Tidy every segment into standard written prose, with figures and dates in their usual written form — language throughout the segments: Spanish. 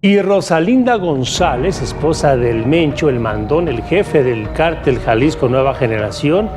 Y Rosalinda González, esposa del Mencho, el mandón, el jefe del cártel Jalisco Nueva Generación,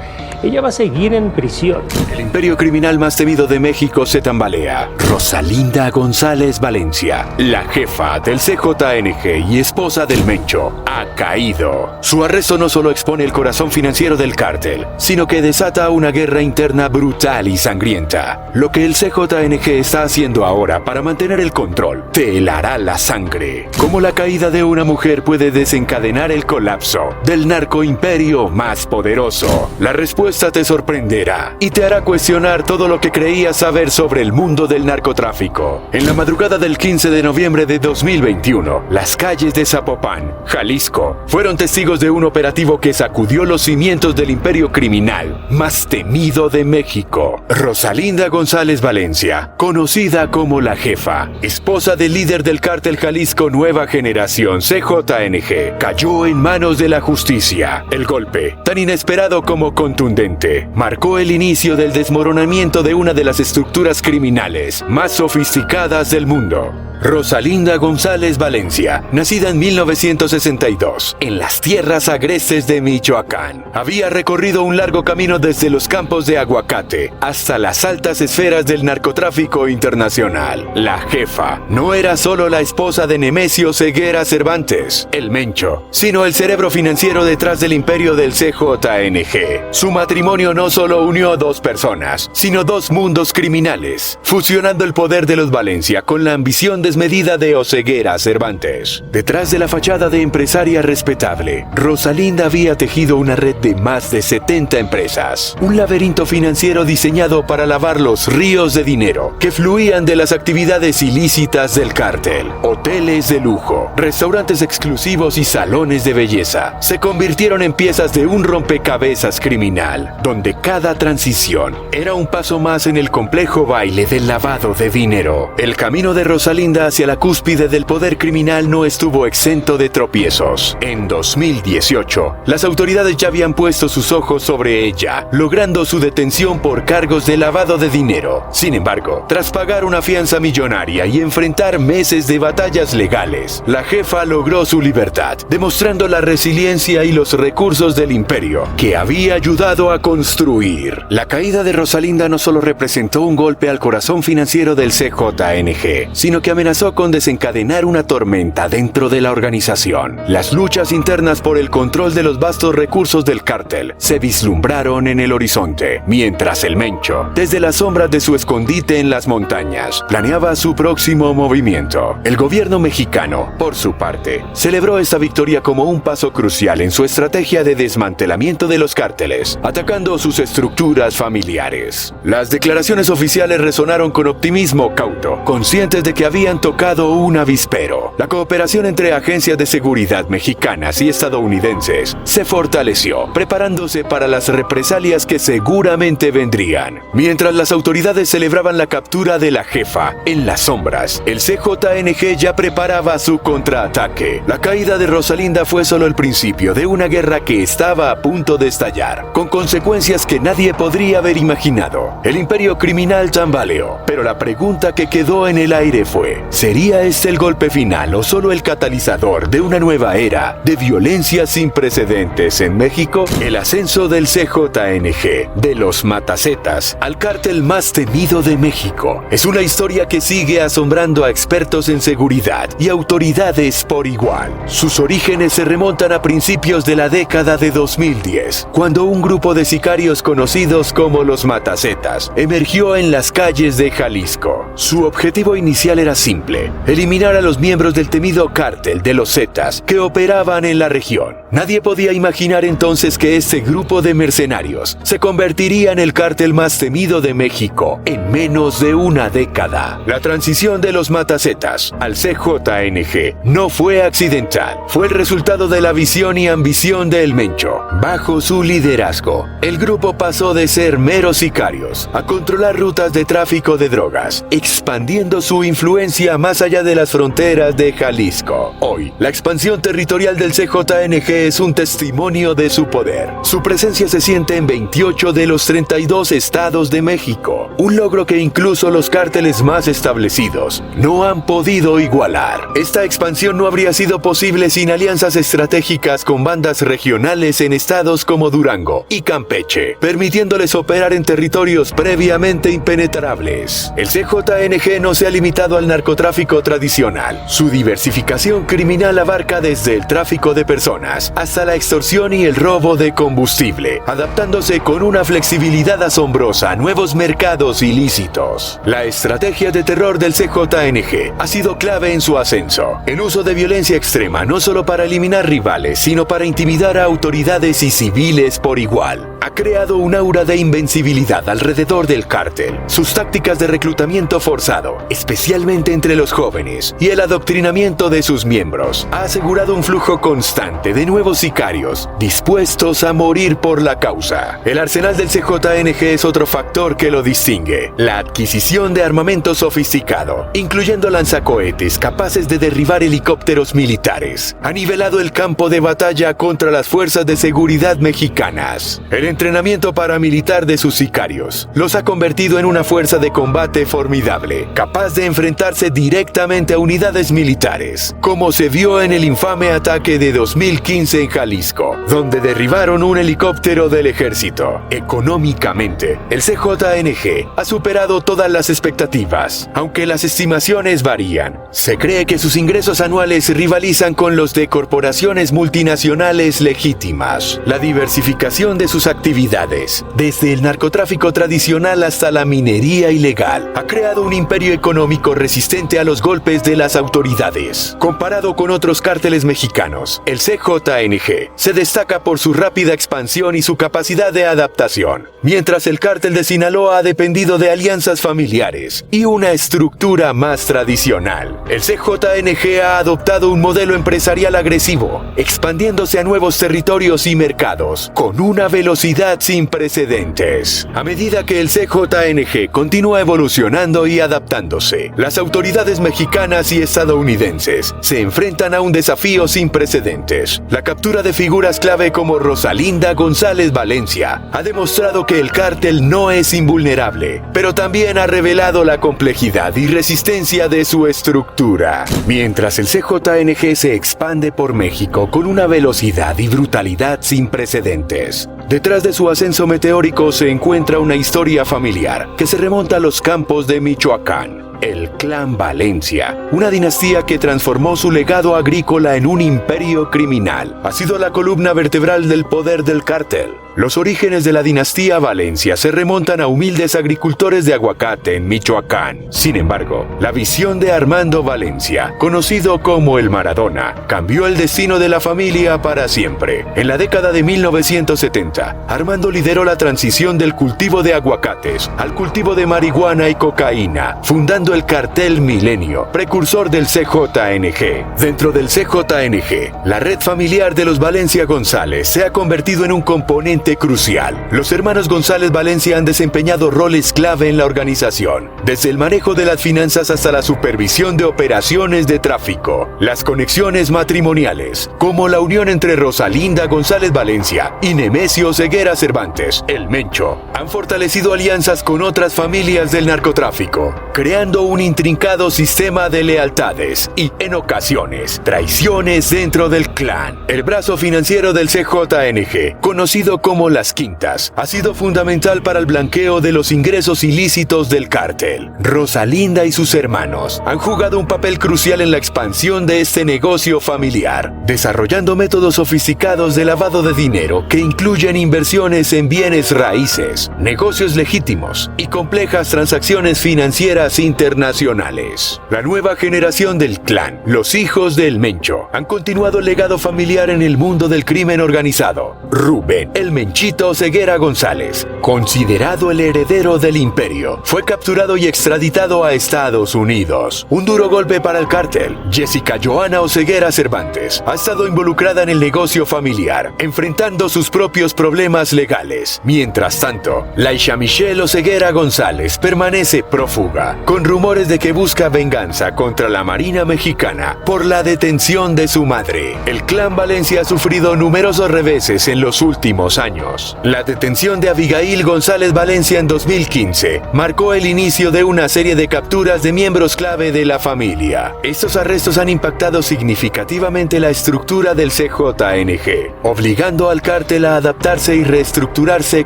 ella va a seguir en prisión. El imperio criminal más temido de México se tambalea. Rosalinda González Valencia, la jefa del CJNG y esposa del Mencho, ha caído. Su arresto no solo expone el corazón financiero del cártel, sino que desata una guerra interna brutal y sangrienta. Lo que el CJNG está haciendo ahora para mantener el control te helará la sangre. Cómo la caída de una mujer puede desencadenar el colapso del narcoimperio más poderoso. La respuesta te sorprenderá y te hará cuestionar todo lo que creías saber sobre el mundo del narcotráfico. En la madrugada del 15 de noviembre de 2021, las calles de Zapopan, Jalisco, fueron testigos de un operativo que sacudió los cimientos del imperio criminal más temido de México. Rosalinda González Valencia, conocida como la jefa, esposa del líder del cártel Jalisco Nueva Generación CJNG, cayó en manos de la justicia. El golpe, tan inesperado como contundente, marcó el inicio del desmoronamiento de una de las estructuras criminales más sofisticadas del mundo. Rosalinda González Valencia, nacida en 1962, en las tierras agrestes de Michoacán, había recorrido un largo camino desde los campos de aguacate hasta las altas esferas del narcotráfico internacional. La jefa no era solo la esposa de Nemesio Ceguera Cervantes, el Mencho, sino el cerebro financiero detrás del imperio del CJNG. Su matrimonio no solo unió a dos personas, sino dos mundos criminales, fusionando el poder de los Valencia con la ambición desmedida de Oceguera Cervantes. Detrás de la fachada de empresaria respetable, Rosalinda había tejido una red de más de 70 empresas, un laberinto financiero diseñado para lavar los ríos de dinero que fluían de las actividades ilícitas del cártel. Hoteles de lujo, restaurantes exclusivos y salones de belleza se convirtieron en piezas de un rompecabezas criminal, donde cada transición era un paso más en el complejo baile del lavado de dinero. El camino de Rosalinda hacia la cúspide del poder criminal no estuvo exento de tropiezos. En 2018, las autoridades ya habían puesto sus ojos sobre ella, logrando su detención por cargos de lavado de dinero. Sin embargo, tras pagar una fianza millonaria y enfrentar meses de batallas legales, la jefa logró su libertad, demostrando la resiliencia y los recursos del imperio que había ayudado a construir. La caída de Rosalinda no solo representó un golpe al corazón financiero del CJNG, sino que amenazó con desencadenar una tormenta dentro de la organización. Las luchas internas por el control de los vastos recursos del cártel se vislumbraron en el horizonte, mientras el Mencho, desde las sombras de su escondite en las montañas, planeaba su próximo movimiento. El gobierno mexicano, por su parte, celebró esta victoria como un paso crucial en su estrategia de desmantelamiento de los cárteles, atacando sus estructuras familiares. Las declaraciones oficiales resonaron con optimismo cauto, conscientes de que habían tocado un avispero. La cooperación entre agencias de seguridad mexicanas y estadounidenses se fortaleció, preparándose para las represalias que seguramente vendrían. Mientras las autoridades celebraban la captura de la jefa, en las sombras, el CJNG ya preparaba su contraataque. La caída de Rosalinda fue solo el principio de una guerra que estaba a punto de estallar, con consecuencias que nadie podría haber imaginado. El imperio criminal tambaleó, pero la pregunta que quedó en el aire fue: ¿sería este el golpe final o solo el catalizador de una nueva era de violencia sin precedentes en México? El ascenso del CJNG, de los Matacetas, al cártel más temido de México, es una historia que sigue asombrando a expertos en seguridad y autoridades por igual. Sus orígenes se remontan a principios de la década de 2010, cuando un grupo de sicarios conocidos como los Matacetas emergió en las calles de Jalisco. Su objetivo inicial era simple: eliminar a los miembros del temido cártel de los Zetas que operaban en la región. Nadie podía imaginar entonces que este grupo de mercenarios se convertiría en el cártel más temido de México en menos de una década. La transición de los Matacetas al CJNG no fue accidental, fue el resultado de la visión y ambición del Mencho. Bajo su liderazgo, el grupo pasó de ser meros sicarios a controlar rutas de tráfico de drogas, expandiendo su influencia más allá de las fronteras de Jalisco. Hoy, la expansión territorial del CJNG es un testimonio de su poder. Su presencia se siente en 28 de los 32 estados de México, un logro que incluso los cárteles más establecidos no han podido igualar. Esta expansión no habría sido posible sin alianzas estratégicas con bandas regionales en estados como Durango y Campeche, permitiéndoles operar en territorios previamente impenetrables. El CJNG no se ha limitado al narcotráfico tradicional. Su diversificación criminal abarca desde el tráfico de personas hasta la extorsión y el robo de combustible, adaptándose con una flexibilidad asombrosa a nuevos mercados ilícitos. La estrategia de terror del CJNG ha sido clave en su ascenso. El uso de violencia extrema no solo para eliminar rivales, sino para intimidar a autoridades y civiles por igual. Ha creado un aura de invencibilidad alrededor del cártel. Sus tácticas de reclutamiento forzado, especialmente entre los jóvenes, y el adoctrinamiento de sus miembros, ha asegurado un flujo constante de nuevos sicarios dispuestos a morir por la causa. El arsenal del CJNG es otro factor que lo distingue: la adquisición de armamento sofisticado, incluyendo lanzacohetes capaces de derribar helicópteros militares. Ha nivelado el campo de batalla contra las fuerzas de seguridad mexicanas. El entrenamiento paramilitar de sus sicarios los ha convertido en una fuerza de combate formidable, capaz de enfrentarse directamente a unidades militares, como se vio en el infame ataque de 2015 en Jalisco, donde derribaron un helicóptero del ejército. Económicamente, el CJNG ha superado todas las expectativas, aunque las estimaciones varían. Se cree que sus ingresos anuales rivalizan con los de corporaciones multinacionales legítimas. La diversificación de sus actividades, desde el narcotráfico tradicional hasta la minería ilegal, ha creado un imperio económico resistente a los golpes de las autoridades. Comparado con otros cárteles mexicanos, el CJNG se destaca por su rápida expansión y su capacidad de adaptación, mientras el cártel de Sinaloa ha dependido de alianzas familiares y una estructura más tradicional. El CJNG ha adoptado un modelo empresarial agresivo, expandiéndose a nuevos territorios y mercados con una velocidad sin precedentes. A medida que el CJNG continúa evolucionando y adaptándose, las autoridades mexicanas y estadounidenses se enfrentan a un desafío sin precedentes. La captura de figuras clave como Rosalinda González Valencia ha demostrado que el cártel no es invulnerable, pero también ha revelado la complejidad y resistencia de su estructura. Mientras el CJNG se expande por México con una velocidad y brutalidad sin precedentes, detrás de su ascenso meteórico se encuentra una historia familiar que se remonta a los campos de Michoacán. El Clan Valencia, una dinastía que transformó su legado agrícola en un imperio criminal, ha sido la columna vertebral del poder del cártel. Los orígenes de la dinastía Valencia se remontan a humildes agricultores de aguacate en Michoacán. Sin embargo, la visión de Armando Valencia, conocido como el Maradona, cambió el destino de la familia para siempre. En la década de 1970, Armando lideró la transición del cultivo de aguacates al cultivo de marihuana y cocaína, fundando el cartel Milenio, precursor del CJNG. Dentro del CJNG, la red familiar de los Valencia González se ha convertido en un componente crucial. Los hermanos González Valencia han desempeñado roles clave en la organización, desde el manejo de las finanzas hasta la supervisión de operaciones de tráfico. Las conexiones matrimoniales, como la unión entre Rosalinda González Valencia y Nemesio Ceguera Cervantes, el Mencho, han fortalecido alianzas con otras familias del narcotráfico, creando un intrincado sistema de lealtades y, en ocasiones, traiciones dentro del clan. El brazo financiero del CJNG, conocido como Las Quintas, ha sido fundamental para el blanqueo de los ingresos ilícitos del cártel. Rosalinda y sus hermanos han jugado un papel crucial en la expansión de este negocio familiar, desarrollando métodos sofisticados de lavado de dinero que incluyen inversiones en bienes raíces, negocios legítimos y complejas transacciones financieras internacionales. La nueva generación del clan, los hijos del Mencho, han continuado el legado familiar en el mundo del crimen organizado. Rubén, el Menchito Ceguera González, considerado el heredero del imperio, fue capturado y extraditado a Estados Unidos. Un duro golpe para el cártel. Jessica Joana Oceguera Cervantes ha estado involucrada en el negocio familiar, enfrentando sus propios problemas legales. Mientras tanto, Laisha Michelle Oceguera González permanece prófuga, con rumores de que busca venganza contra la Marina Mexicana por la detención de su madre. El Clan Valencia ha sufrido numerosos reveses en los últimos años. La detención de Abigail González Valencia en 2015 marcó el inicio de una serie de capturas de miembros clave de la familia. Estos arrestos han impactado significativamente la estructura del CJNG, obligando al cártel a adaptarse y reestructurarse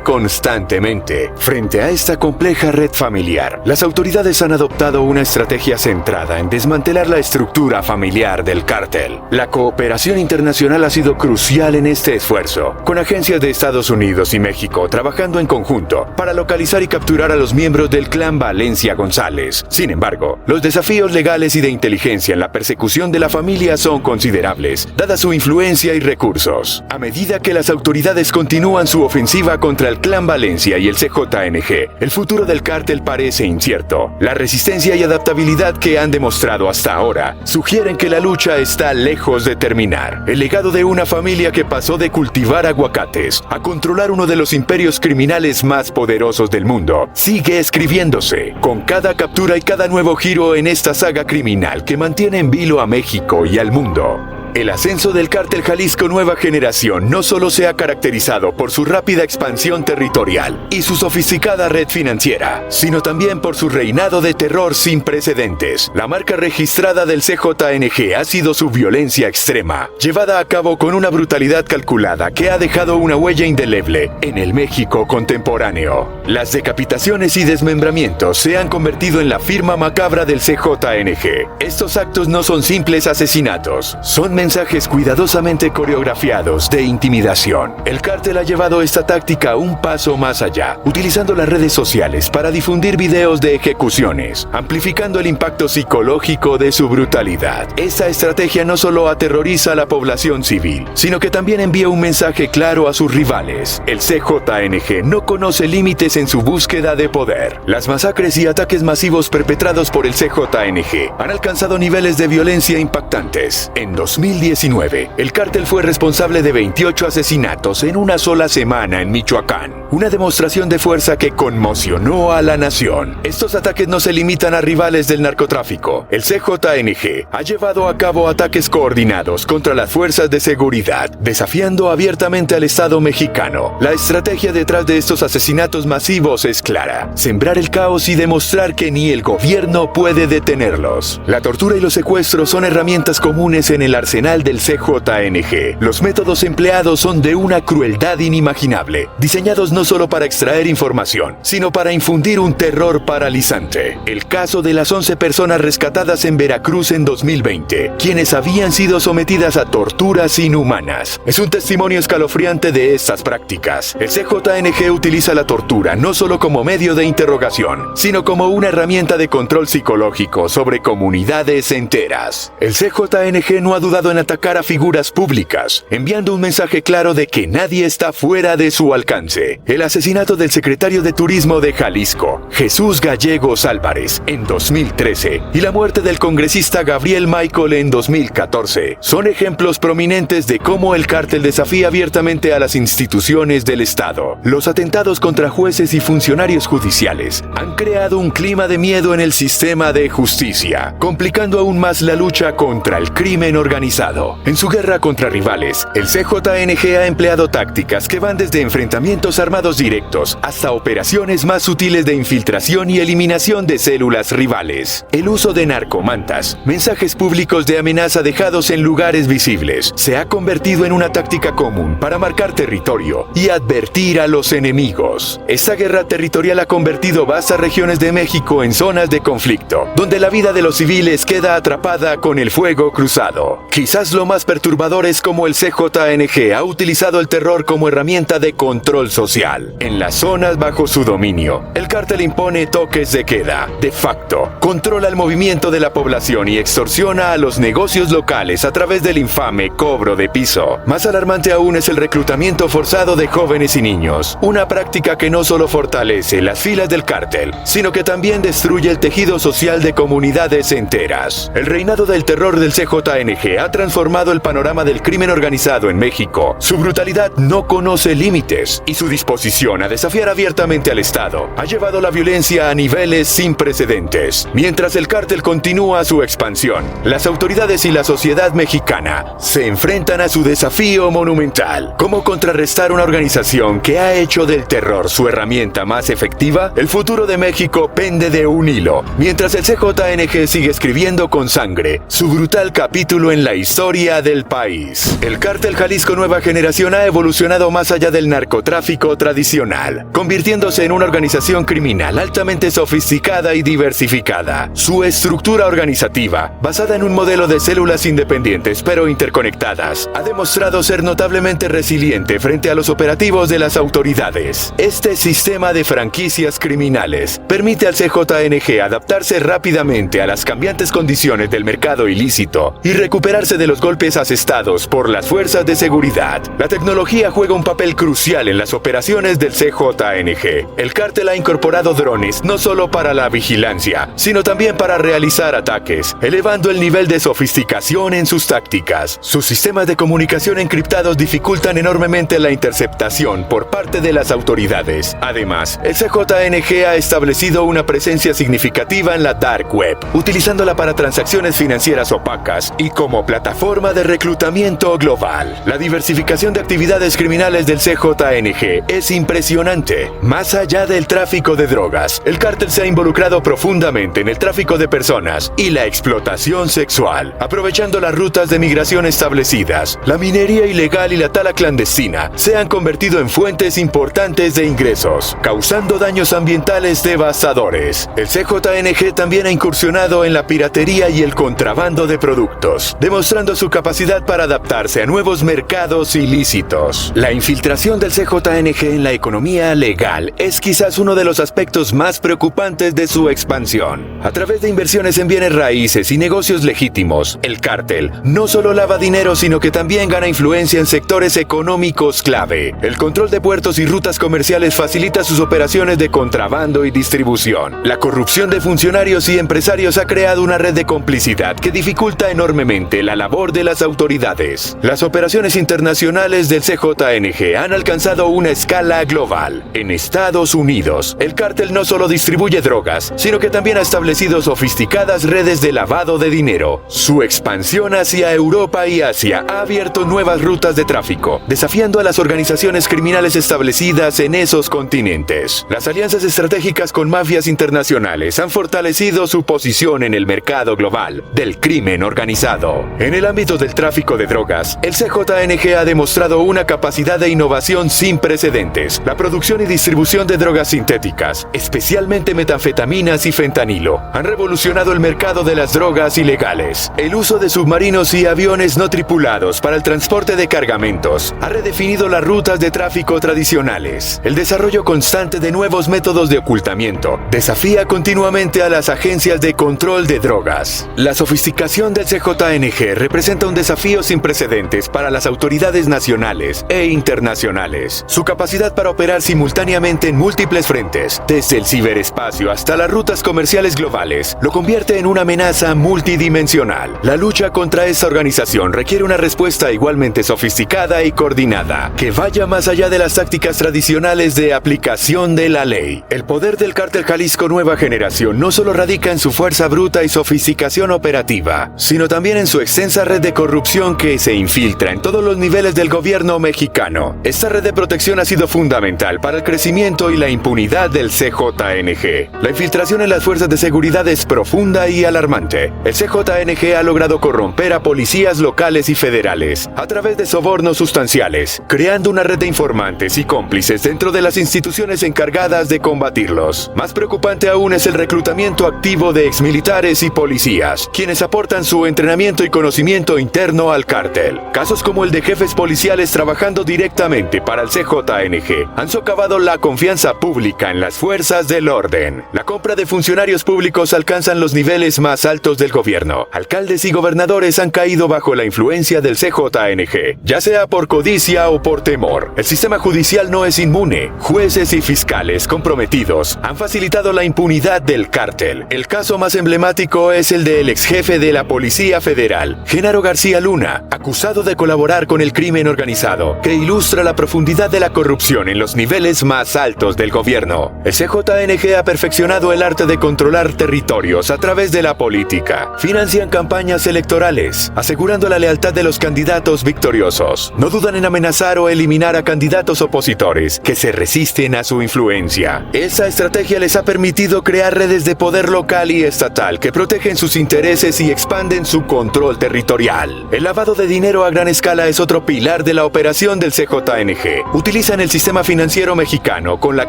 constantemente. Frente a esta compleja red familiar, las autoridades han adoptado una estrategia centrada en desmantelar la estructura familiar del cártel. La cooperación internacional ha sido crucial en este esfuerzo, con agencias de Estados Unidos y México trabajando en conjunto para localizar y capturar a los miembros del Clan Valencia González. Sin embargo, los desafíos legales y de inteligencia en la persecución de la familia son considerables, dada su influencia y recursos. A medida que las autoridades continúan su ofensiva contra el Clan Valencia y el CJNG, el futuro del cártel parece incierto. La resistencia y adaptabilidad que han demostrado hasta ahora sugieren que la lucha está lejos de terminar. El legado de una familia que pasó de cultivar aguacates a controlar uno de los imperios criminales más poderosos del mundo sigue escribiéndose, con cada captura y cada nuevo giro en esta saga criminal que mantiene en vilo a México y al mundo. El ascenso del Cártel Jalisco Nueva Generación no solo se ha caracterizado por su rápida expansión territorial y su sofisticada red financiera, sino también por su reinado de terror sin precedentes. La marca registrada del CJNG ha sido su violencia extrema, llevada a cabo con una brutalidad calculada que ha dejado una huella indeleble en el México contemporáneo. Las decapitaciones y desmembramientos se han convertido en la firma macabra del CJNG. Estos actos no son simples asesinatos, son mensajes cuidadosamente coreografiados de intimidación. El cártel ha llevado esta táctica un paso más allá, utilizando las redes sociales para difundir videos de ejecuciones, amplificando el impacto psicológico de su brutalidad. Esta estrategia no solo aterroriza a la población civil, sino que también envía un mensaje claro a sus rivales. El CJNG no conoce límites en su búsqueda de poder. Las masacres y ataques masivos perpetrados por el CJNG han alcanzado niveles de violencia impactantes. En 2019, el cártel fue responsable de 28 asesinatos en una sola semana en Michoacán, una demostración de fuerza que conmocionó a la nación. Estos ataques no se limitan a rivales del narcotráfico. El CJNG ha llevado a cabo ataques coordinados contra las fuerzas de seguridad, desafiando abiertamente al Estado mexicano. La estrategia detrás de estos asesinatos masivos es clara: sembrar el caos y demostrar que ni el gobierno puede detenerlos. La tortura y los secuestros son herramientas comunes en el arsenal del CJNG. Los métodos empleados son de una crueldad inimaginable, diseñados no solo para extraer información, sino para infundir un terror paralizante. El caso de las 11 personas rescatadas en Veracruz en 2020, quienes habían sido sometidas a torturas inhumanas, es un testimonio escalofriante de estas prácticas. El CJNG utiliza la tortura no solo como medio de interrogación, sino como una herramienta de control psicológico sobre comunidades enteras. El CJNG no ha dudado en atacar a figuras públicas, enviando un mensaje claro de que nadie está fuera de su alcance. El asesinato del secretario de Turismo de Jalisco, Jesús Gallegos Álvarez, en 2013, y la muerte del congresista Gabriel Michael en 2014, son ejemplos prominentes de cómo el cártel desafía abiertamente a las instituciones del Estado. Los atentados contra jueces y funcionarios judiciales han creado un clima de miedo en el sistema de justicia, complicando aún más la lucha contra el crimen organizado. En su guerra contra rivales, el CJNG ha empleado tácticas que van desde enfrentamientos armados directos hasta operaciones más sutiles de infiltración y eliminación de células rivales. El uso de narcomantas, mensajes públicos de amenaza dejados en lugares visibles, se ha convertido en una táctica común para marcar territorio y advertir a los enemigos. Esta guerra territorial ha convertido vastas regiones de México en zonas de conflicto, donde la vida de los civiles queda atrapada con el fuego cruzado. Quizás lo más perturbador es cómo el CJNG ha utilizado el terror como herramienta de control social. En las zonas bajo su dominio, el cártel impone toques de queda. De facto, controla el movimiento de la población y extorsiona a los negocios locales a través del infame cobro de piso. Más alarmante aún es el reclutamiento forzado de jóvenes y niños, una práctica que no solo fortalece las filas del cártel, sino que también destruye el tejido social de comunidades enteras. El reinado del terror del CJNG ha transformado el panorama del crimen organizado en México. Su brutalidad no conoce límites y su disposición disposición a desafiar abiertamente al Estado ha llevado la violencia a niveles sin precedentes. Mientras el cártel continúa su expansión, las autoridades y la sociedad mexicana se enfrentan a su desafío monumental. ¿Cómo contrarrestar una organización que ha hecho del terror su herramienta más efectiva? El futuro de México pende de un hilo, mientras el CJNG sigue escribiendo con sangre su brutal capítulo en la historia del país. El cártel Jalisco Nueva Generación ha evolucionado más allá del narcotráfico tradicional, convirtiéndose en una organización criminal altamente sofisticada y diversificada. Su estructura organizativa, basada en un modelo de células independientes pero interconectadas, ha demostrado ser notablemente resiliente frente a los operativos de las autoridades. Este sistema de franquicias criminales permite al CJNG adaptarse rápidamente a las cambiantes condiciones del mercado ilícito y recuperarse de los golpes asestados por las fuerzas de seguridad. La tecnología juega un papel crucial en las operaciones del CJNG. El cártel ha incorporado drones no solo para la vigilancia, sino también para realizar ataques, elevando el nivel de sofisticación en sus tácticas. Sus sistemas de comunicación encriptados dificultan enormemente la interceptación por parte de las autoridades. Además, el CJNG ha establecido una presencia significativa en la Dark Web, utilizándola para transacciones financieras opacas y como plataforma de reclutamiento global. La diversificación de actividades criminales del CJNG es impresionante. Más allá del tráfico de drogas, el cártel se ha involucrado profundamente en el tráfico de personas y la explotación sexual, aprovechando las rutas de migración establecidas. La minería ilegal y la tala clandestina se han convertido en fuentes importantes de ingresos, causando daños ambientales devastadores. El CJNG también ha incursionado en la piratería y el contrabando de productos, demostrando su capacidad para adaptarse a nuevos mercados ilícitos. La infiltración del CJNG en la economía legal es quizás uno de los aspectos más preocupantes de su expansión. A través de inversiones en bienes raíces y negocios legítimos, el cártel no solo lava dinero, sino que también gana influencia en sectores económicos clave. El control de puertos y rutas comerciales facilita sus operaciones de contrabando y distribución. La corrupción de funcionarios y empresarios ha creado una red de complicidad que dificulta enormemente la labor de las autoridades. Las operaciones internacionales del CJNG han alcanzado una escala global. En Estados Unidos, el cártel no solo distribuye drogas, sino que también ha establecido sofisticadas redes de lavado de dinero. Su expansión hacia Europa y Asia ha abierto nuevas rutas de tráfico, desafiando a las organizaciones criminales establecidas en esos continentes. Las alianzas estratégicas con mafias internacionales han fortalecido su posición en el mercado global del crimen organizado. En el ámbito del tráfico de drogas, el CJNG ha demostrado una capacidad de innovación sin precedentes. La producción y distribución de drogas sintéticas, especialmente metanfetaminas y fentanilo, han revolucionado el mercado de las drogas ilegales. El uso de submarinos y aviones no tripulados para el transporte de cargamentos ha redefinido las rutas de tráfico tradicionales. El desarrollo constante de nuevos métodos de ocultamiento desafía continuamente a las agencias de control de drogas. La sofisticación del CJNG representa un desafío sin precedentes para las autoridades nacionales e internacionales. Su capacidad para operar simultáneamente en múltiples frentes, desde el ciberespacio hasta las rutas comerciales globales, lo convierte en una amenaza multidimensional. La lucha contra esta organización requiere una respuesta igualmente sofisticada y coordinada, que vaya más allá de las tácticas tradicionales de aplicación de la ley. El poder del cártel Jalisco Nueva Generación no solo radica en su fuerza bruta y sofisticación operativa, sino también en su extensa red de corrupción que se infiltra en todos los niveles del gobierno mexicano. Esta red de protección ha sido fundamental para el crecimiento y la impunidad del CJNG. La infiltración en las fuerzas de seguridad es profunda y alarmante. El CJNG ha logrado corromper a policías locales y federales a través de sobornos sustanciales, creando una red de informantes y cómplices dentro de las instituciones encargadas de combatirlos. Más preocupante aún es el reclutamiento activo de exmilitares y policías, quienes aportan su entrenamiento y conocimiento interno al cártel. Casos como el de jefes policiales trabajando directamente para el CJNG han socavado la confianza pública en las fuerzas del orden. La compra de funcionarios públicos alcanzan los niveles más altos del gobierno. Alcaldes y gobernadores han caído bajo la influencia del CJNG, ya sea por codicia o por temor. El sistema judicial no es inmune. Jueces y fiscales comprometidos han facilitado la impunidad del cártel. El caso más emblemático es el del ex jefe de la Policía Federal, Genaro García Luna, acusado de colaborar con el crimen organizado, que ilustra la profundidad de la corrupción corrupción en los niveles más altos del gobierno. El CJNG ha perfeccionado el arte de controlar territorios a través de la política. Financian campañas electorales, asegurando la lealtad de los candidatos victoriosos. No dudan en amenazar o eliminar a candidatos opositores que se resisten a su influencia. Esa estrategia les ha permitido crear redes de poder local y estatal que protegen sus intereses y expanden su control territorial. El lavado de dinero a gran escala es otro pilar de la operación del CJNG. Utilizan el sistema financiero mexicano con la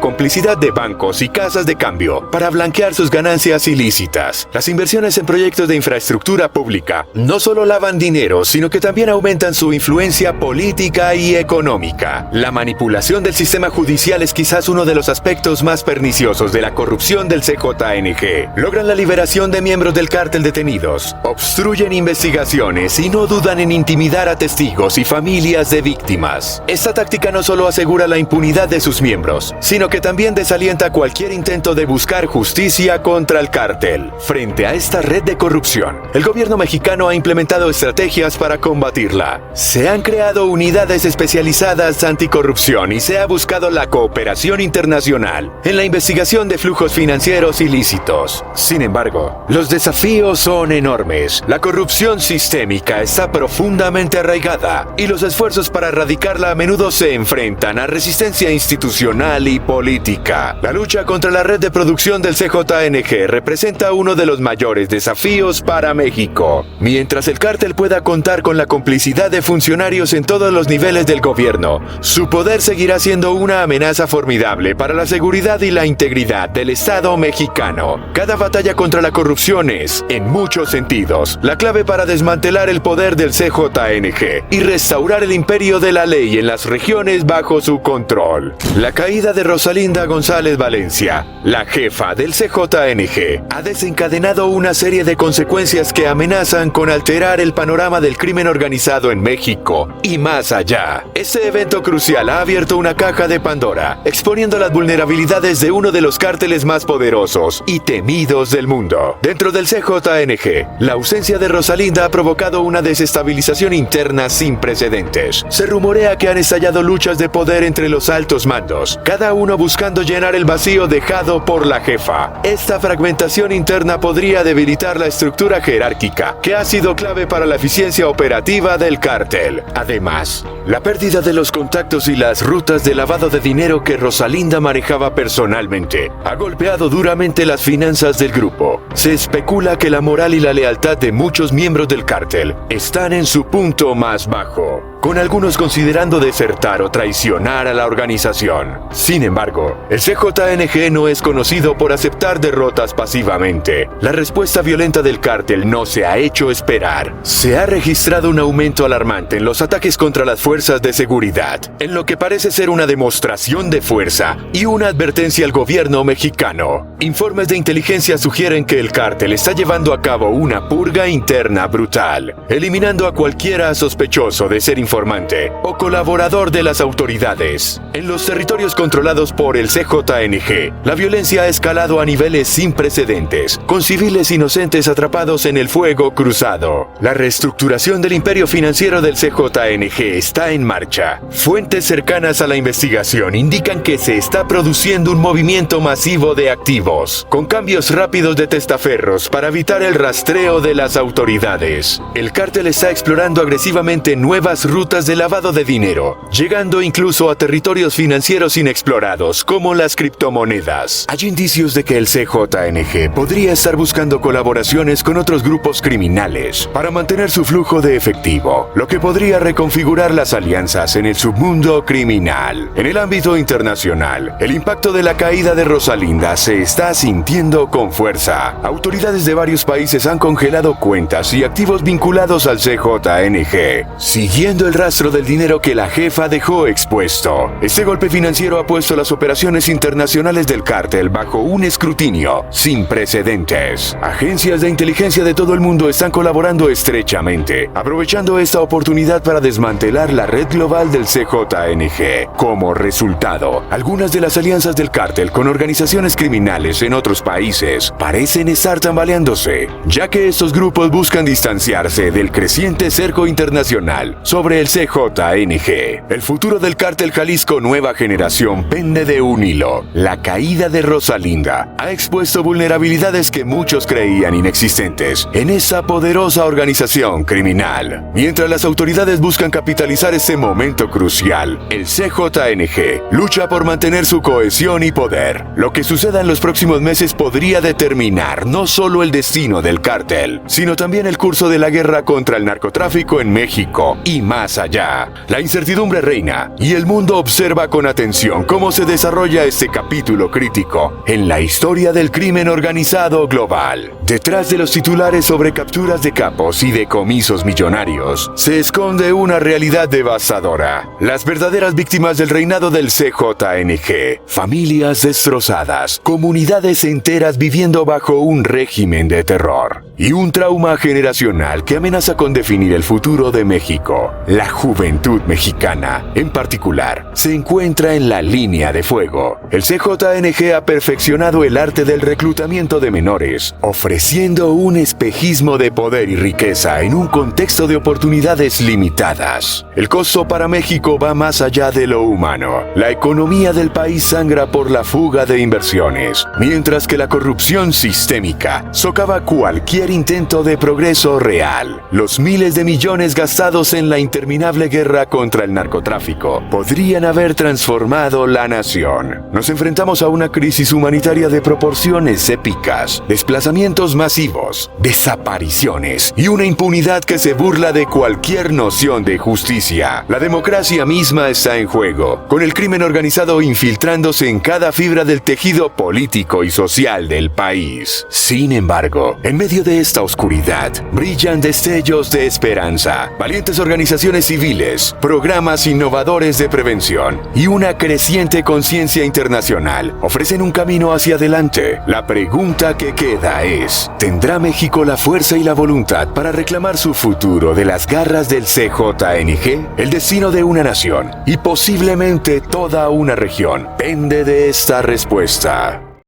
complicidad de bancos y casas de cambio para blanquear sus ganancias ilícitas. Las inversiones en proyectos de infraestructura pública no solo lavan dinero, sino que también aumentan su influencia política y económica. La manipulación del sistema judicial es quizás uno de los aspectos más perniciosos de la corrupción del CJNG. Logran la liberación de miembros del cártel detenidos, obstruyen investigaciones y no dudan en intimidar a testigos y familias de víctimas. Esta táctica no solo asegura la impunidad de sus miembros, sino que también desalienta cualquier intento de buscar justicia contra el cártel. Frente a esta red de corrupción, el gobierno mexicano ha implementado estrategias para combatirla. Se han creado unidades especializadas anticorrupción y se ha buscado la cooperación internacional en la investigación de flujos financieros ilícitos. Sin embargo, los desafíos son enormes. La corrupción sistémica está profundamente arraigada y los esfuerzos para erradicarla a menudo se enfrentan a resistencia institucional y política. La lucha contra la red de producción del CJNG representa uno de los mayores desafíos para México. Mientras el cártel pueda contar con la complicidad de funcionarios en todos los niveles del gobierno, su poder seguirá siendo una amenaza formidable para la seguridad y la integridad del Estado mexicano. Cada batalla contra la corrupción es, en muchos sentidos, la clave para desmantelar el poder del CJNG y restaurar el imperio de la ley en las regiones bajo su control. La caída de Rosalinda González Valencia, la jefa del CJNG, ha desencadenado una serie de consecuencias que amenazan con alterar el panorama del crimen organizado en México y más allá. Este evento crucial ha abierto una caja de Pandora, exponiendo las vulnerabilidades de uno de los cárteles más poderosos y temidos del mundo. Dentro del CJNG, la ausencia de Rosalinda ha provocado una desestabilización interna sin precedentes. Se rumorea que han estallado luchas de poder entre los altos mandos, cada uno buscando llenar el vacío dejado por la jefa. Esta fragmentación interna podría debilitar la estructura jerárquica, que ha sido clave para la eficiencia operativa del cártel. Además, la pérdida de los contactos y las rutas de lavado de dinero que Rosalinda manejaba personalmente ha golpeado duramente las finanzas del grupo. Se especula que la moral y la lealtad de muchos miembros del cártel están en su punto más bajo, con algunos considerando desertar o traicionar a la organización. Sin embargo, el CJNG no es conocido por aceptar derrotas pasivamente. La respuesta violenta del cártel no se ha hecho esperar. Se ha registrado un aumento alarmante en los ataques contra las fuerzas de seguridad, en lo que parece ser una demostración de fuerza y una advertencia al gobierno mexicano. Informes de inteligencia sugieren que el cártel está llevando a cabo una purga interna brutal, eliminando a cualquiera sospechoso de ser informante o colaborador de las autoridades. En los territorios controlados por el CJNG, la violencia ha escalado a niveles sin precedentes, con civiles inocentes atrapados en el fuego cruzado. La reestructuración del imperio financiero del CJNG está en marcha. Fuentes cercanas a la investigación indican que se está produciendo un movimiento masivo de activos, con cambios rápidos de testaferros para evitar el rastreo de las autoridades. El cártel está explorando agresivamente nuevas rutas de lavado de dinero, llegando incluso a territorios financieros inexplorados como las criptomonedas. Hay indicios de que el CJNG podría estar buscando colaboraciones con otros grupos criminales para mantener su flujo de efectivo, lo que podría reconfigurar las alianzas en el submundo criminal. En el ámbito internacional, el impacto de la caída de Rosalinda se está sintiendo con fuerza. Autoridades de varios países han congelado cuentas y activos vinculados al CJNG, siguiendo el rastro del dinero que la jefa dejó expuesto. Este golpe financiero ha puesto las operaciones internacionales del cártel bajo un escrutinio sin precedentes. Agencias de inteligencia de todo el mundo están colaborando estrechamente, aprovechando esta oportunidad para desmantelar la red global del CJNG. Como resultado, algunas de las alianzas del cártel con organizaciones criminales en otros países parecen estar tambaleándose, ya que estos grupos buscan distanciarse del creciente cerco internacional sobre del CJNG. El futuro del cártel Jalisco Nueva Generación pende de un hilo. La caída de Rosalinda ha expuesto vulnerabilidades que muchos creían inexistentes en esa poderosa organización criminal. Mientras las autoridades buscan capitalizar ese momento crucial, el CJNG lucha por mantener su cohesión y poder. Lo que suceda en los próximos meses podría determinar no solo el destino del cártel, sino también el curso de la guerra contra el narcotráfico en México y más allá. La incertidumbre reina y el mundo observa con atención cómo se desarrolla este capítulo crítico en la historia del crimen organizado global. Detrás de los titulares sobre capturas de capos y decomisos millonarios, se esconde una realidad devastadora. Las verdaderas víctimas del reinado del CJNG, familias destrozadas, comunidades enteras viviendo bajo un régimen de terror y un trauma generacional que amenaza con definir el futuro de México. La juventud mexicana, en particular, se encuentra en la línea de fuego. El CJNG ha perfeccionado el arte del reclutamiento de menores, ofreciendo un espejismo de poder y riqueza en un contexto de oportunidades limitadas. El costo para México va más allá de lo humano. La economía del país sangra por la fuga de inversiones, mientras que la corrupción sistémica socava cualquier intento de progreso real. Los miles de millones gastados en la interminable guerra contra el narcotráfico podrían haber transformado la nación. Nos enfrentamos a una crisis humanitaria de proporciones épicas, desplazamientos masivos, desapariciones y una impunidad que se burla de cualquier noción de justicia. La democracia misma está en juego, con el crimen organizado infiltrándose en cada fibra del tejido político y social del país. Sin embargo, en medio de esta oscuridad, brillan destellos de esperanza, valientes organizaciones civiles, programas innovadores de prevención y una creciente conciencia internacional ofrecen un camino hacia adelante. La pregunta que queda es, ¿tendrá México la fuerza y la voluntad para reclamar su futuro de las garras del CJNG? El destino de una nación y posiblemente toda una región pende de esta respuesta.